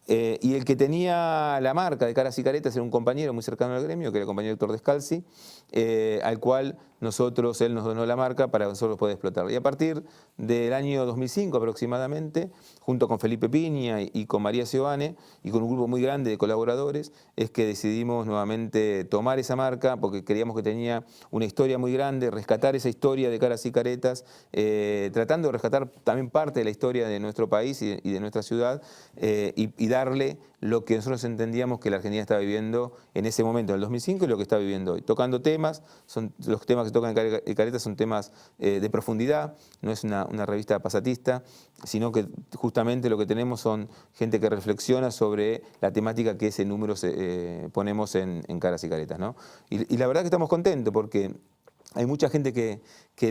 Y el que tenía la marca de Caras y Caretas era un compañero muy cercano al gremio, que era el compañero Héctor Descalzi, al cual él nos donó la marca para nosotros poder explotarla. Y a partir del año 2005 aproximadamente, junto con Felipe Piña y con María Seoane y con un grupo muy grande de colaboradores, es que decidimos nuevamente tomar esa marca porque creíamos que tenía una historia muy grande, rescatar esa historia de Caras y Caretas, tratando de rescatar también parte de la historia de nuestro país y de nuestra ciudad, y darle lo que nosotros entendíamos que la Argentina estaba viviendo en ese momento, en el 2005, y lo que está viviendo hoy. Tocando temas, los temas que tocan Caras y Caretas son temas de profundidad, no es una revista pasatista, sino que justamente lo que tenemos son gente que reflexiona sobre la temática que ese número ponemos en Caras y Caretas, ¿no? Y la verdad que estamos contentos porque hay mucha gente que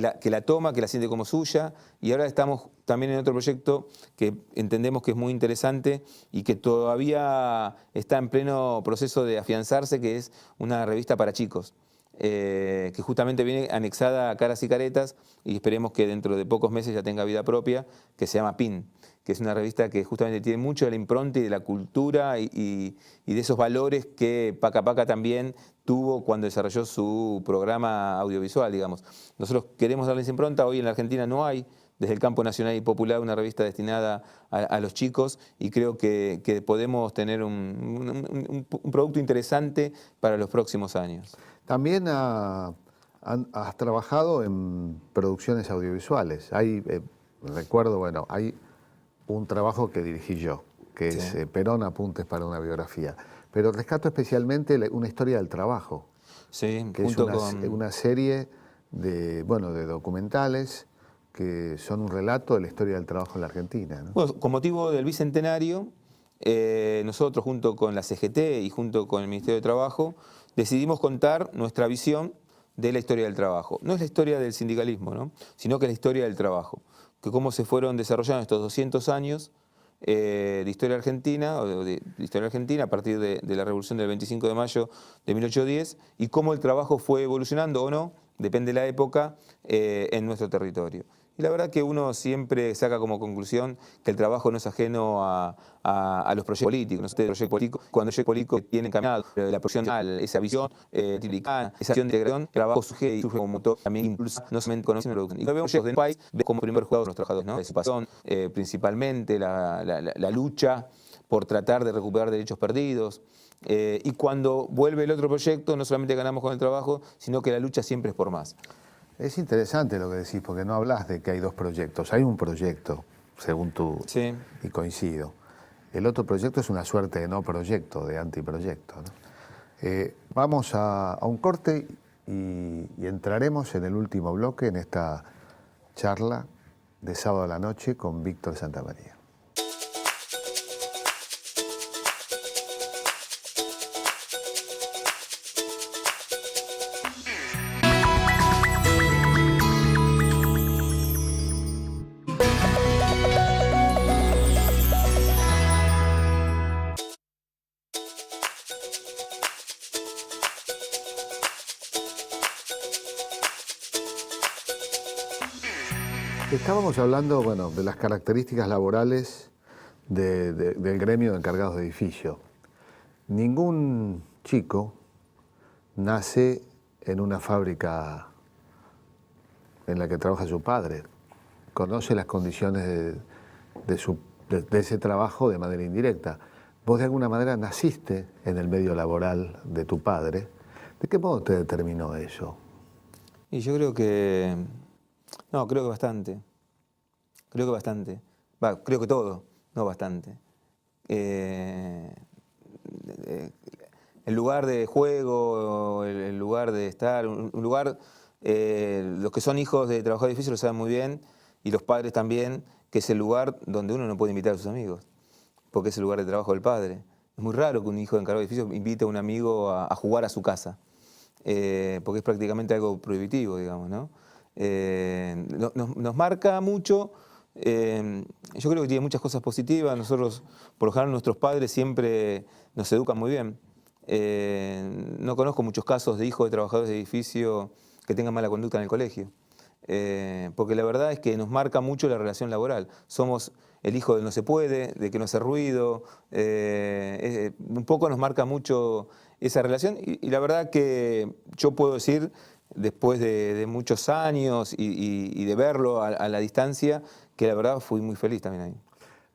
la toma, que la siente como suya, y ahora estamos también en otro proyecto que entendemos que es muy interesante y que todavía está en pleno proceso de afianzarse, que es una revista para chicos, que justamente viene anexada a Caras y Caretas y esperemos que dentro de pocos meses ya tenga vida propia, que se llama PIN, que es una revista que justamente tiene mucho de la impronta y de la cultura y de esos valores que Paca Paca también tuvo cuando desarrolló su programa audiovisual, digamos. Nosotros queremos darles impronta. Hoy en la Argentina no hay, desde el campo nacional y popular, una revista destinada a los chicos, y creo que podemos tener un producto interesante para los próximos años. También has trabajado en producciones audiovisuales. Recuerdo, bueno, hay un trabajo que dirigí yo, que es Perón, apuntes para una biografía. Pero rescato especialmente una historia del trabajo, que es una serie de documentales que son un relato de la historia del trabajo en la Argentina, ¿no? Bueno, con motivo del Bicentenario, nosotros junto con la CGT y junto con el Ministerio de Trabajo decidimos contar nuestra visión de la historia del trabajo. No es la historia del sindicalismo, ¿no?, sino que es la historia del trabajo, que cómo se fueron desarrollando estos 200 años de historia argentina, a partir de la revolución del 25 de mayo de 1810, y cómo el trabajo fue evolucionando o no, depende de la época, en nuestro territorio. Y la verdad que uno siempre saca como conclusión que el trabajo no es ajeno a los proyectos políticos. Cuando el proyecto político tiene encaminado la producción, esa visión republicana, esa visión de integración, el trabajo surge como motor, también impulsa no solamente conocimiento, sino producción. Y lo vemos en el país como primer jugador los trabajadores, ¿no? Su pasión, principalmente la lucha por tratar de recuperar derechos perdidos. Y cuando vuelve el otro proyecto, no solamente ganamos con el trabajo, sino que la lucha siempre es por más. Es interesante lo que decís, porque no hablas de que hay dos proyectos. Hay un proyecto, según tú, sí, y coincido. El otro proyecto es una suerte de no proyecto, de antiproyecto, ¿no? Vamos a un corte y entraremos en el último bloque, en esta charla de sábado a la noche con Víctor Santamaría. Estábamos hablando, bueno, de las características laborales del gremio de encargados de edificio. Ningún chico nace en una fábrica en la que trabaja su padre. Conoce las condiciones de ese trabajo de manera indirecta. Vos de alguna manera naciste en el medio laboral de tu padre. ¿De qué modo te determinó eso? Y yo creo que... No, creo que bastante. Creo que bastante. Creo que todo, no bastante. El lugar de juego, el lugar de estar, un lugar... los que son hijos de trabajadores de edificios lo saben muy bien, y los padres también, que es el lugar donde uno no puede invitar a sus amigos, porque es el lugar de trabajo del padre. Es muy raro que un hijo de encargado de edificios invite a un amigo a jugar a su casa, porque es prácticamente algo prohibitivo, digamos, ¿no? Nos marca mucho. Yo creo que tiene muchas cosas positivas. Nosotros, por lo general, nuestros padres siempre nos educan muy bien. No conozco muchos casos de hijos de trabajadores de edificio que tengan mala conducta en el colegio, porque la verdad es que nos marca mucho la relación laboral. Somos el hijo del no se puede, de que no hace ruido, un poco nos marca mucho esa relación, y la verdad que yo puedo decir después de muchos años y de verlo a la distancia, que la verdad fui muy feliz también ahí.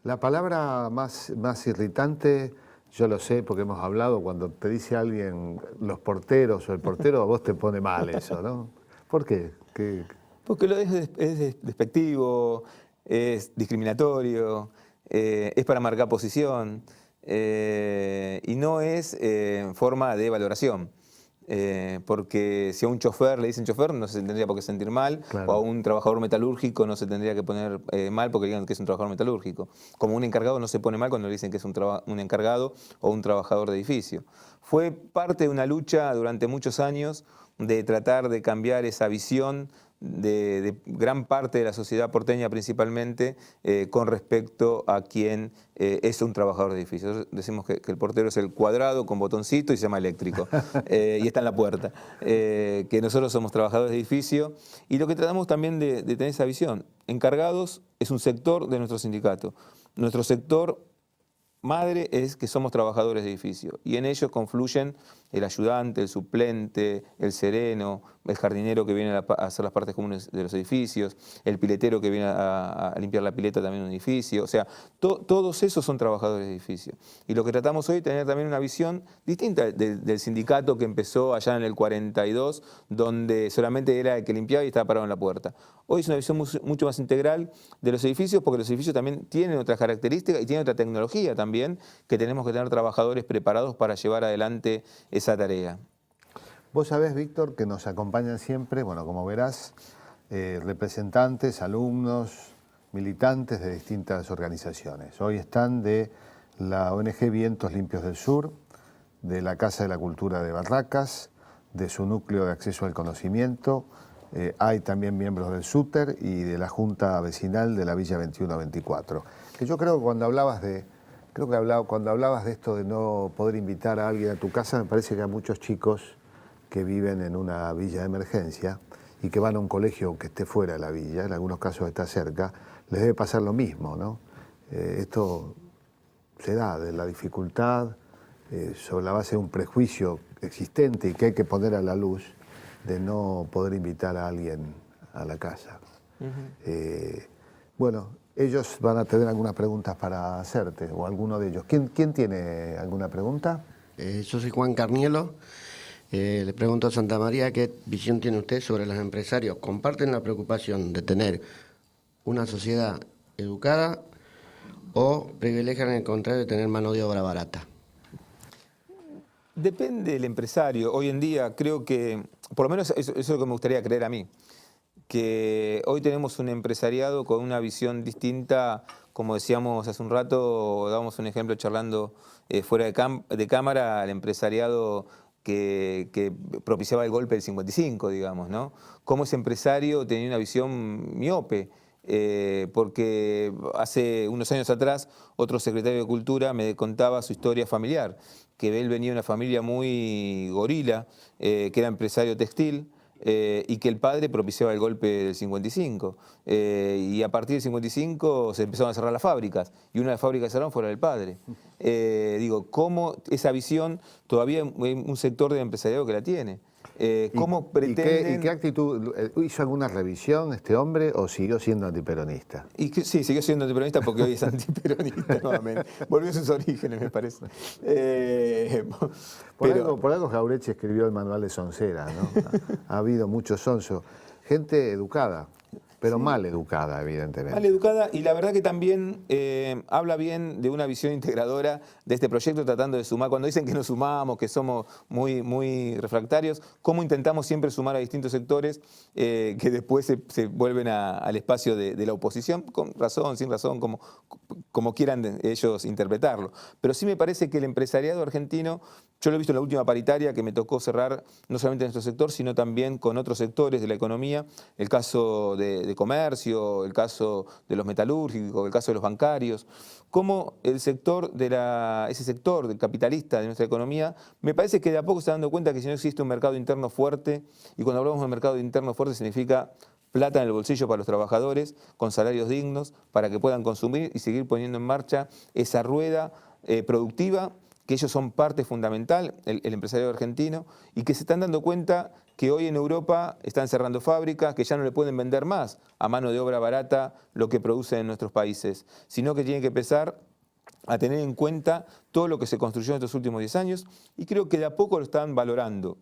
La palabra más irritante, yo lo sé porque hemos hablado, cuando te dice alguien los porteros o el portero, a vos te pone mal eso, ¿no? ¿Por qué? Porque es despectivo, es discriminatorio, es para marcar posición y no es forma de valoración. Porque si a un chofer le dicen chofer no se tendría por qué sentir mal, Claro. o a un trabajador metalúrgico no se tendría que poner mal porque digan que es un trabajador metalúrgico. Como un encargado no se pone mal cuando le dicen que es un encargado o un trabajador de edificio. Fue parte de una lucha durante muchos años de tratar de cambiar esa visión de gran parte de la sociedad porteña principalmente con respecto a quien es un trabajador de edificios. Decimos que el portero es el cuadrado con botoncito y se llama eléctrico y está en la puerta. Que nosotros somos trabajadores de edificio y lo que tratamos también de tener esa visión. Encargados es un sector de nuestro sindicato. Nuestro sector madre es que somos trabajadores de edificio y en ellos confluyen el ayudante, el suplente, el sereno, el jardinero que viene a hacer las partes comunes de los edificios, el piletero que viene a limpiar la pileta también en un edificio. O sea, todos esos son trabajadores de edificio. Y lo que tratamos hoy es tener también una visión distinta del sindicato que empezó allá en el 42, donde solamente era el que limpiaba y estaba parado en la puerta. Hoy es una visión mucho más integral de los edificios, porque los edificios también tienen otras características y tienen otra tecnología también, que tenemos que tener trabajadores preparados para llevar adelante esa tarea. Vos sabés, Víctor, que nos acompañan siempre, bueno, como verás, representantes, alumnos, militantes de distintas organizaciones. Hoy están de la ONG Vientos Limpios del Sur, de la Casa de la Cultura de Barracas, de su núcleo de acceso al conocimiento. Hay también miembros del SUTER y de la Junta Vecinal de la Villa 2124. Que yo creo que cuando hablabas de esto de no poder invitar a alguien a tu casa, me parece que hay muchos chicos que viven en una villa de emergencia y que van a un colegio que esté fuera de la villa, en algunos casos está cerca, les debe pasar lo mismo, ¿no? Esto se da de la dificultad sobre la base de un prejuicio existente y que hay que poner a la luz de no poder invitar a alguien a la casa. Bueno, ellos van a tener algunas preguntas para hacerte, o alguno de ellos. ¿Quién tiene alguna pregunta? Yo soy Juan Carnielo. Le pregunto a Santa María, ¿qué visión tiene usted sobre los empresarios? ¿Comparten la preocupación de tener una sociedad educada o privilegian el contrario de tener mano de obra barata? Depende del empresario. Hoy en día creo que, por lo menos eso es lo que me gustaría creer a mí, que hoy tenemos un empresariado con una visión distinta, como decíamos hace un rato, dábamos un ejemplo charlando fuera de cámara, al empresariado que propiciaba el golpe del 55, digamos, ¿no? Cómo ese empresario tenía una visión miope, porque hace unos años atrás otro secretario de Cultura me contaba su historia familiar, que él venía de una familia muy gorila, que era empresario textil, y que el padre propiciaba el golpe del 55. Y a partir del 55 se empezaron a cerrar las fábricas, y una de las fábricas que cerraron fue la del padre. Digo, ¿cómo esa visión todavía hay un sector del empresariado que la tiene? ¿Cómo pretenden? ¿Y qué actitud? ¿Hizo alguna revisión este hombre o siguió siendo antiperonista? Sí, siguió siendo antiperonista porque hoy es antiperonista nuevamente. Volvió a sus orígenes, me parece. Por algo Jauretche escribió el manual de Soncera, ¿no? Ha habido muchos sonsos. Gente educada, pero mal educada, evidentemente. Mal educada, y la verdad que también habla bien de una visión integradora de este proyecto, tratando de sumar. Cuando dicen que no sumamos, que somos muy refractarios, cómo intentamos siempre sumar a distintos sectores que después se vuelven al espacio de la oposición, con razón, sin razón, como quieran ellos interpretarlo. Pero sí me parece que el empresariado argentino, yo lo he visto en la última paritaria que me tocó cerrar, no solamente en nuestro sector, sino también con otros sectores de la economía, el caso de comercio, el caso de los metalúrgicos, el caso de los bancarios, cómo el sector ese sector del capitalista de nuestra economía, me parece que de a poco se está dando cuenta que si no existe un mercado interno fuerte, y cuando hablamos de un mercado interno fuerte significa plata en el bolsillo para los trabajadores, con salarios dignos, para que puedan consumir y seguir poniendo en marcha esa rueda productiva, que ellos son parte fundamental, el empresario argentino, y que se están dando cuenta que hoy en Europa están cerrando fábricas, que ya no le pueden vender más a mano de obra barata lo que producen en nuestros países, sino que tienen que empezar a tener en cuenta todo lo que se construyó en estos últimos 10 años y creo que de a poco lo están valorando.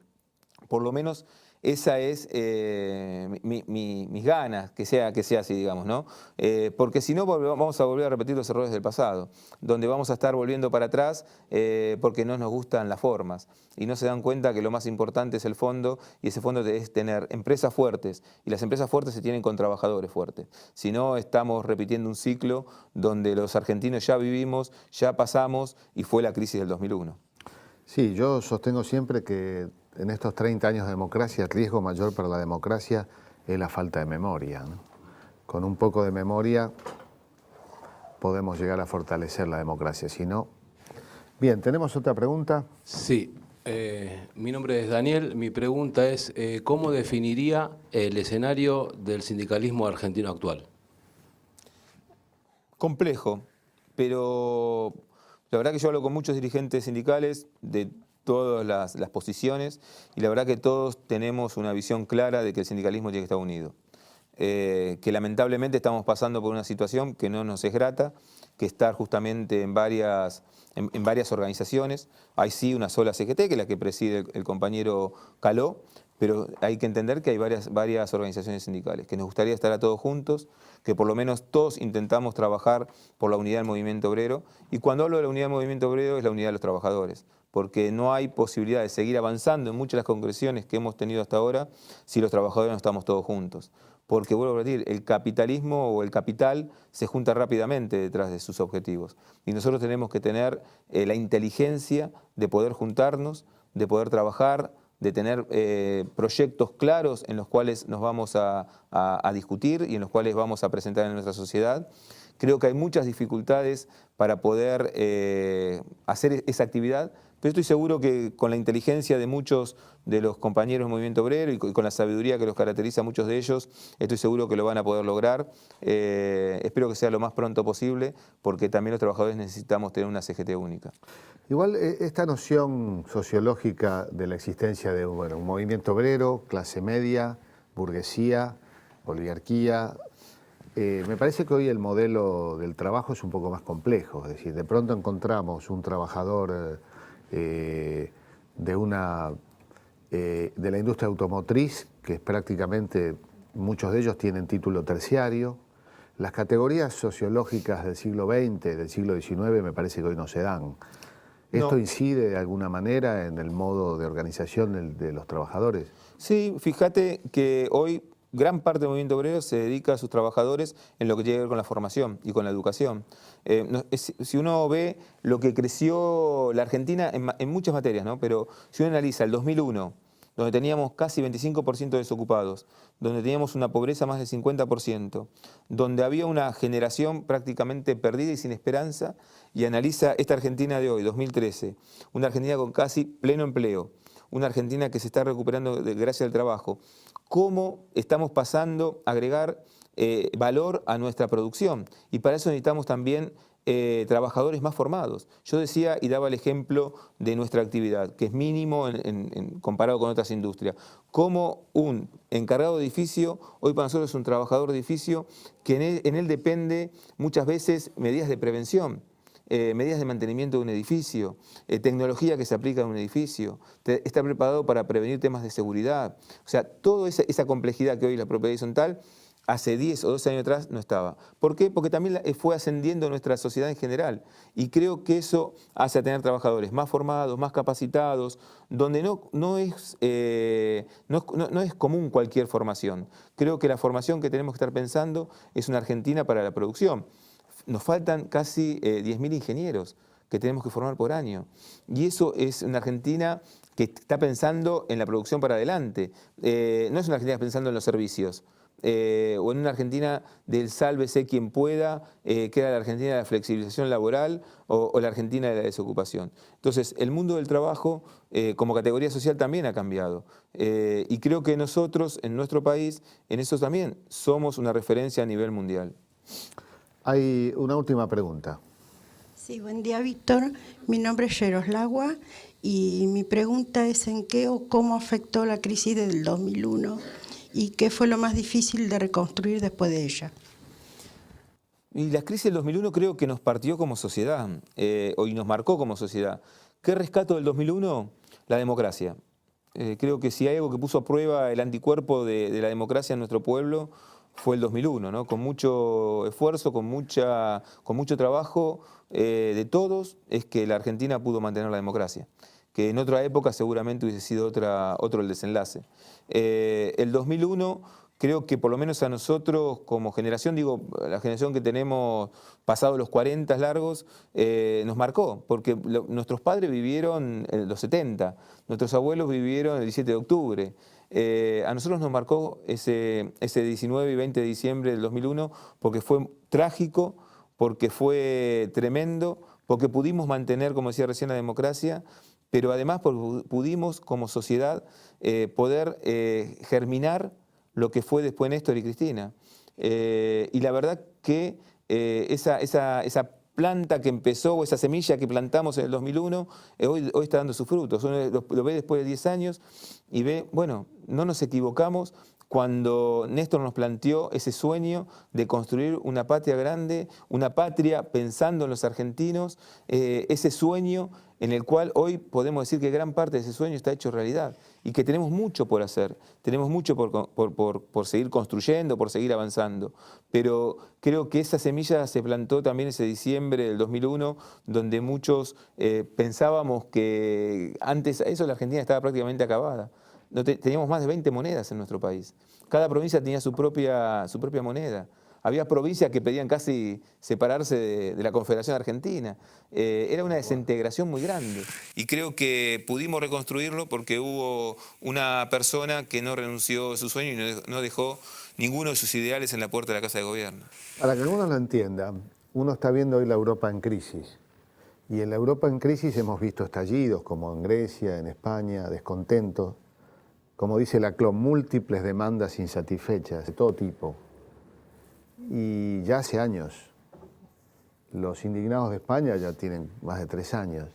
Por lo menos esa es mis ganas, que sea así, digamos, ¿no? Porque si no vamos a volver a repetir los errores del pasado, donde vamos a estar volviendo para atrás porque no nos gustan las formas y no se dan cuenta que lo más importante es el fondo y ese fondo es tener empresas fuertes y las empresas fuertes se tienen con trabajadores fuertes. Si no, estamos repitiendo un ciclo donde los argentinos ya vivimos, ya pasamos y fue la crisis del 2001. Sí, yo sostengo siempre que en estos 30 años de democracia el riesgo mayor para la democracia es la falta de memoria, ¿no? Con un poco de memoria podemos llegar a fortalecer la democracia, si no... Bien, ¿tenemos otra pregunta? Sí, mi nombre es Daniel, mi pregunta es ¿cómo definiría el escenario del sindicalismo argentino actual? Complejo, pero la verdad que yo hablo con muchos dirigentes sindicales de todas las posiciones y la verdad que todos tenemos una visión clara de que el sindicalismo tiene que estar unido. Que lamentablemente estamos pasando por una situación que no nos es grata, que estar justamente en varias organizaciones. Hay sí una sola CGT, que es la que preside el compañero Caló, pero hay que entender que hay varias organizaciones sindicales, que nos gustaría estar a todos juntos, que por lo menos todos intentamos trabajar por la unidad del movimiento obrero, y cuando hablo de la unidad del movimiento obrero es la unidad de los trabajadores, porque no hay posibilidad de seguir avanzando en muchas de las concreciones que hemos tenido hasta ahora si los trabajadores no estamos todos juntos. Porque, vuelvo a repetir, el capitalismo o el capital se junta rápidamente detrás de sus objetivos. Y nosotros tenemos que tener la inteligencia de poder juntarnos, de poder trabajar, de tener proyectos claros en los cuales nos vamos a discutir y en los cuales vamos a presentar en nuestra sociedad. Creo que hay muchas dificultades para poder hacer esa actividad, pero estoy seguro que con la inteligencia de muchos de los compañeros del movimiento obrero y con la sabiduría que los caracteriza a muchos de ellos, estoy seguro que lo van a poder lograr. Espero que sea lo más pronto posible, porque también los trabajadores necesitamos tener una CGT única. Igual esta noción sociológica de la existencia de un movimiento obrero, clase media, burguesía, oligarquía, me parece que hoy el modelo del trabajo es un poco más complejo. Es decir, de pronto encontramos un trabajador de la industria automotriz, que es prácticamente, muchos de ellos tienen título terciario. Las categorías sociológicas del siglo XX, del siglo XIX, me parece que hoy no se dan. ¿Esto No. incide de alguna manera en el modo de organización de los trabajadores? Sí, fíjate que hoy gran parte del movimiento obrero se dedica a sus trabajadores en lo que tiene que ver con la formación y con la educación. Si uno ve lo que creció la Argentina en muchas materias, ¿no? Pero si uno analiza el 2001, donde teníamos casi 25% de desocupados, donde teníamos una pobreza más del 50%, donde había una generación prácticamente perdida y sin esperanza, y analiza esta Argentina de hoy, 2013, una Argentina con casi pleno empleo, una Argentina que se está recuperando gracias al trabajo, cómo estamos pasando a agregar valor a nuestra producción. Y para eso necesitamos también trabajadores más formados. Yo decía y daba el ejemplo de nuestra actividad, que es mínimo comparado con otras industrias. Como un encargado de edificio, hoy para nosotros es un trabajador de edificio, que en él depende muchas veces medidas de prevención. Medidas de mantenimiento de un edificio, tecnología que se aplica en un edificio, está preparado para prevenir temas de seguridad. O sea, toda esa complejidad que hoy la propiedad horizontal, hace 10 o 12 años atrás no estaba. ¿Por qué? Porque también fue ascendiendo nuestra sociedad en general. Y creo que eso hace a tener trabajadores más formados, más capacitados, donde no es común cualquier formación. Creo que la formación que tenemos que estar pensando es una Argentina para la producción. Nos faltan casi 10.000 ingenieros que tenemos que formar por año. Y eso es una Argentina que está pensando en la producción para adelante. No es una Argentina pensando en los servicios. O en una Argentina del sálvese quien pueda, que era la Argentina de la flexibilización laboral o la Argentina de la desocupación. Entonces, el mundo del trabajo como categoría social también ha cambiado. Y creo que nosotros, en nuestro país, en eso también somos una referencia a nivel mundial. Hay una última pregunta. Sí, buen día, Víctor. Mi nombre es Yeroslagua y mi pregunta es en qué o cómo afectó la crisis del 2001 y qué fue lo más difícil de reconstruir después de ella. Y la crisis del 2001 creo que nos partió como sociedad, y nos marcó como sociedad. ¿Qué rescato del 2001? La democracia. Creo que si hay algo que puso a prueba el anticuerpo de la democracia en nuestro pueblo fue el 2001, ¿no? Con mucho esfuerzo, con mucho trabajo de todos, es que la Argentina pudo mantener la democracia, que en otra época seguramente hubiese sido otro el desenlace. El 2001 creo que por lo menos a nosotros como generación, digo, la generación que tenemos pasado los 40 largos, nos marcó, porque nuestros padres vivieron en los 70, nuestros abuelos vivieron el 17 de octubre. A nosotros nos marcó ese 19 y 20 de diciembre del 2001 porque fue trágico, porque fue tremendo, porque pudimos mantener, como decía recién, la democracia, pero además pudimos como sociedad poder germinar lo que fue después Néstor y Cristina. Y la verdad que esa planta que empezó, o esa semilla que plantamos en el 2001, hoy está dando sus frutos. Uno lo ve después de 10 años y ve, bueno, no nos equivocamos cuando Néstor nos planteó ese sueño de construir una patria grande, una patria pensando en los argentinos, ese sueño en el cual hoy podemos decir que gran parte de ese sueño está hecho realidad y que tenemos mucho por hacer, tenemos mucho por seguir construyendo, por seguir avanzando. Pero creo que esa semilla se plantó también ese diciembre del 2001, donde muchos pensábamos que antes a eso la Argentina estaba prácticamente acabada. Teníamos más de 20 monedas en nuestro país. Cada provincia tenía su propia moneda. Había provincias que pedían casi separarse de la Confederación Argentina. Era una desintegración muy grande. Y creo que pudimos reconstruirlo porque hubo una persona que no renunció a su sueño y no dejó ninguno de sus ideales en la puerta de la Casa de Gobierno. Para que algunos lo entiendan, uno está viendo hoy la Europa en crisis. Y en la Europa en crisis hemos visto estallidos, como en Grecia, en España, descontentos. Como dice la CLOM, múltiples demandas insatisfechas de todo tipo. Y ya hace años. Los indignados de España ya tienen más de 3 años.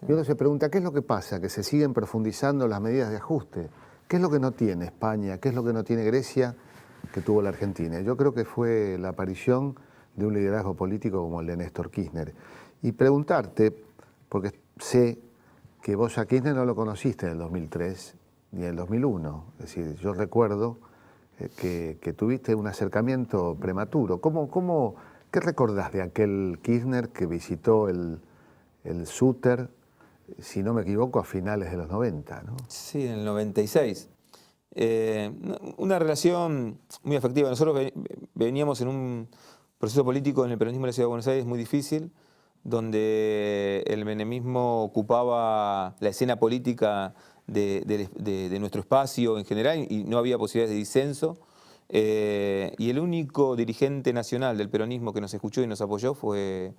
Y uno se pregunta, ¿qué es lo que pasa? Que se siguen profundizando las medidas de ajuste. ¿Qué es lo que no tiene España? ¿Qué es lo que no tiene Grecia que tuvo la Argentina? Yo creo que fue la aparición de un liderazgo político como el de Néstor Kirchner. Y preguntarte, porque sé que vos a Kirchner no lo conociste en el 2003 ni en el 2001. Es decir, yo recuerdo que tuviste un acercamiento prematuro. ¿Qué recordás de aquel Kirchner que visitó el Súter, si no me equivoco, a finales de los 90, ¿no? Sí, en el 96. Una relación muy afectiva. Nosotros veníamos en un proceso político en el peronismo de la Ciudad de Buenos Aires muy difícil, donde el menemismo ocupaba la escena política de nuestro espacio en general y no había posibilidades de disenso. Y el único dirigente nacional del peronismo que nos escuchó y nos apoyó fue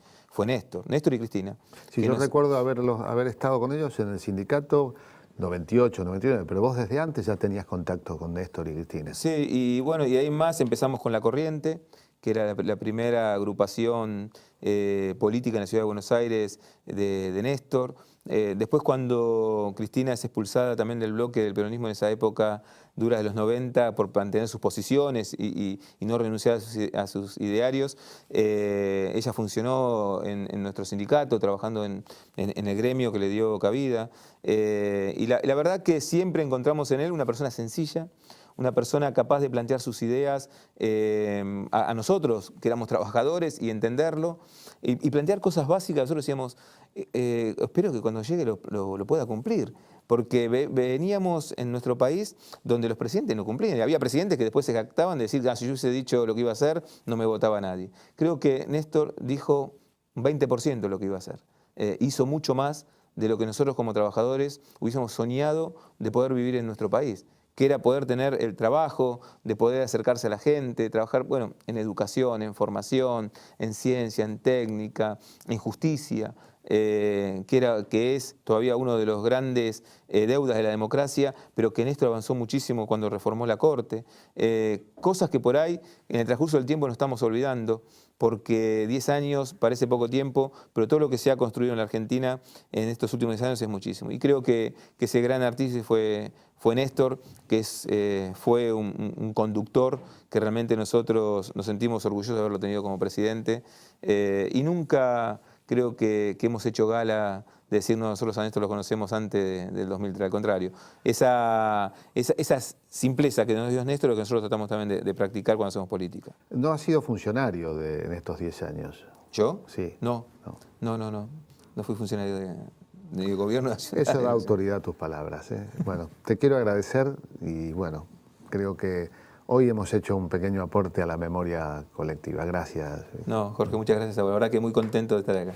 Néstor y Cristina. Sí, yo recuerdo haber estado con ellos en el sindicato 98, 99, pero vos desde antes ya tenías contacto con Néstor y Cristina. Sí, y bueno, y ahí más empezamos con La Corriente, que era la primera agrupación política en la Ciudad de Buenos Aires de Néstor. Después cuando Cristina es expulsada también del bloque del peronismo en esa época dura de los 90 por mantener sus posiciones y no renunciar a sus idearios, ella funcionó en nuestro sindicato, trabajando en el gremio que le dio cabida. Y la verdad que siempre encontramos en él una persona sencilla, una persona capaz de plantear sus ideas a nosotros, que éramos trabajadores, y entenderlo, y plantear cosas básicas. Nosotros decíamos, espero que cuando llegue lo pueda cumplir, porque veníamos en nuestro país donde los presidentes no cumplían. Y había presidentes que después se jactaban de decir, si yo hubiese dicho lo que iba a hacer, no me votaba nadie. Creo que Néstor dijo un 20% de lo que iba a hacer. Hizo mucho más de lo que nosotros como trabajadores hubiésemos soñado de poder vivir en nuestro país, que era poder tener el trabajo, de poder acercarse a la gente, trabajar, bueno, en educación, en formación, en ciencia, en técnica, en justicia. que es todavía uno de los grandes deudas de la democracia, pero que Néstor avanzó muchísimo cuando reformó la Corte. Cosas que por ahí, en el transcurso del tiempo, nos estamos olvidando, porque 10 años parece poco tiempo, pero todo lo que se ha construido en la Argentina en estos últimos 10 años es muchísimo. Y creo que ese gran artífice fue Néstor, que fue un conductor que realmente nosotros nos sentimos orgullosos de haberlo tenido como presidente, y nunca creo que hemos hecho gala de decirnos nosotros a Néstor lo conocemos antes del 2003, al contrario. Esa simpleza que nos dio Néstor es lo que nosotros tratamos también de practicar cuando hacemos política. ¿No has sido funcionario en estos 10 años? ¿Yo? Sí. No. No fui funcionario de gobierno nacional. Eso da autoridad a tus palabras, ¿eh? Bueno, te quiero agradecer y bueno, creo que hoy hemos hecho un pequeño aporte a la memoria colectiva. Gracias. No, Jorge, muchas gracias. La verdad que muy contento de estar acá.